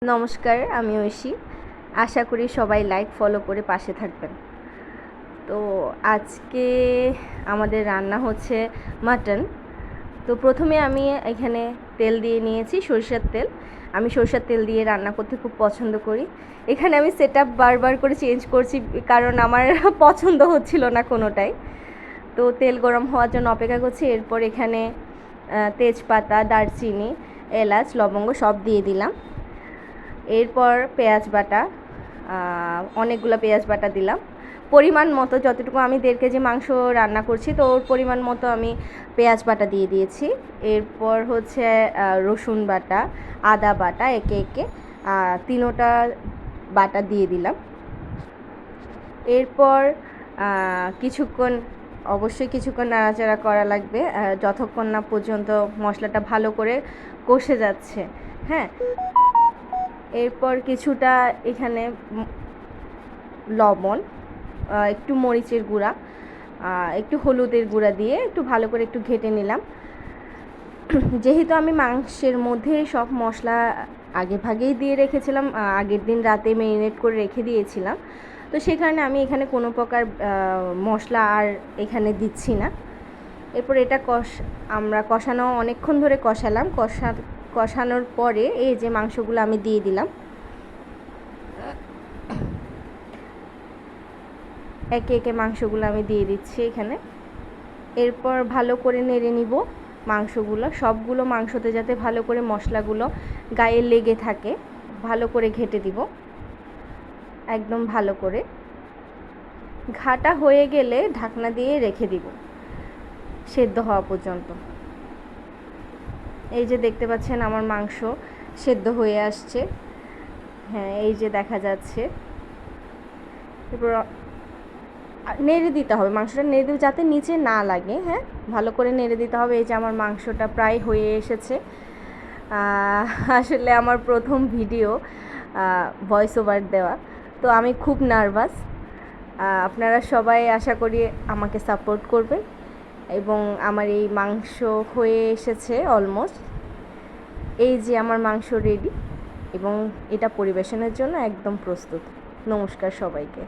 নমস্কার, আমি ঐশী। আশা করি সবাই লাইক ফলো করে পাশে থাকবেন। তো আজকে আমাদের রান্না হচ্ছে মাটন। তো প্রথমে আমি এখানে তেল দিয়ে নিয়েছি, সরিষার তেল। আমি সরিষার তেল দিয়ে রান্না করতে খুব পছন্দ করি। এখানে আমি সেট আপ বারবার করে চেঞ্জ করছি, কারণ আমার পছন্দ হচ্ছিল না কোনোটাই। তো তেল গরম হওয়ার জন্য অপেক্ষা করছি। এরপর এখানে তেজপাতা, দারচিনি, এলাচ, লবঙ্গ সব দিয়ে দিলাম। এরপর পেঁয়াজ বাটা, অনেকগুলো পেঁয়াজ বাটা দিলাম পরিমাণ মতো। যতটুকু আমি 1.5 কেজি মাংস রান্না করছি, তো ওর পরিমাণ মতো আমি পেঁয়াজ বাটা দিয়ে দিয়েছি। এরপর হচ্ছে রসুন বাটা, আদা বাটা, একে একে তিনোটা বাটা দিয়ে দিলাম। এরপর অবশ্যই কিছুক্ষণ নাড়াচাড়া করা লাগবে, যতক্ষণ না পর্যন্ত মশলাটা ভালো করে কষে যাচ্ছে। হ্যাঁ, এরপর কিছুটা এখানে লবণ, একটু মরিচের গুঁড়া, একটু হলুদের গুঁড়া দিয়ে একটু ভালো করে একটু ঘেটে নিলাম। যেহেতু আমি মাংসের মধ্যে সব মশলা আগে ভাগেই দিয়ে রেখেছিলাম, আগের দিন রাতে ম্যারিনেট করে রেখে দিয়েছিলাম, তো সেই কারণে আমি এখানে কোনো প্রকার মশলা আর এখানে দিচ্ছি না। এরপর এটা আমরা কষানো অনেকক্ষণ ধরে কষালাম। কষানোর পরে এই যে মাংসগুলো আমি দিয়ে দিলাম, একে একে মাংসগুলো আমি দিয়ে দিচ্ছি এখানে। এরপর ভালো করে নেড়ে নিব মাংসগুলো, সবগুলো মাংসতে যাতে ভালো করে মশলাগুলো গায়ে লেগে থাকে, ভালো করে ঘেটে দিব একদম ভালো করে। ঘাটা হয়ে গেলে ঢাকনা দিয়ে রেখে দিব সেদ্ধ হওয়া পর্যন্ত। এই যে দেখতে পাচ্ছেন আমার মাংস সেদ্ধ হয়ে আসছে। হ্যাঁ, এই যে দেখা যাচ্ছে। এরপর নেড়ে দিতে হবে, মাংসটা নেড়ে দিতে যাতে নিচে না লাগে। হ্যাঁ, ভালো করে নেড়ে দিতে হবে। এই যে আমার মাংসটা প্রায় হয়ে এসেছে। আসলে আমার প্রথম ভিডিও ভয়েস ওভার দেওয়া, তো আমি খুব নার্ভাস। আপনারা সবাই আশা করি আমাকে সাপোর্ট করবেন। এবং আমার এই মাংস হয়ে এসেছে অলমোস্ট। এই যে আমার মাংস রেডি, এবং এটা পরিবেশনের জন্য একদম প্রস্তুত। নমস্কার সবাইকে।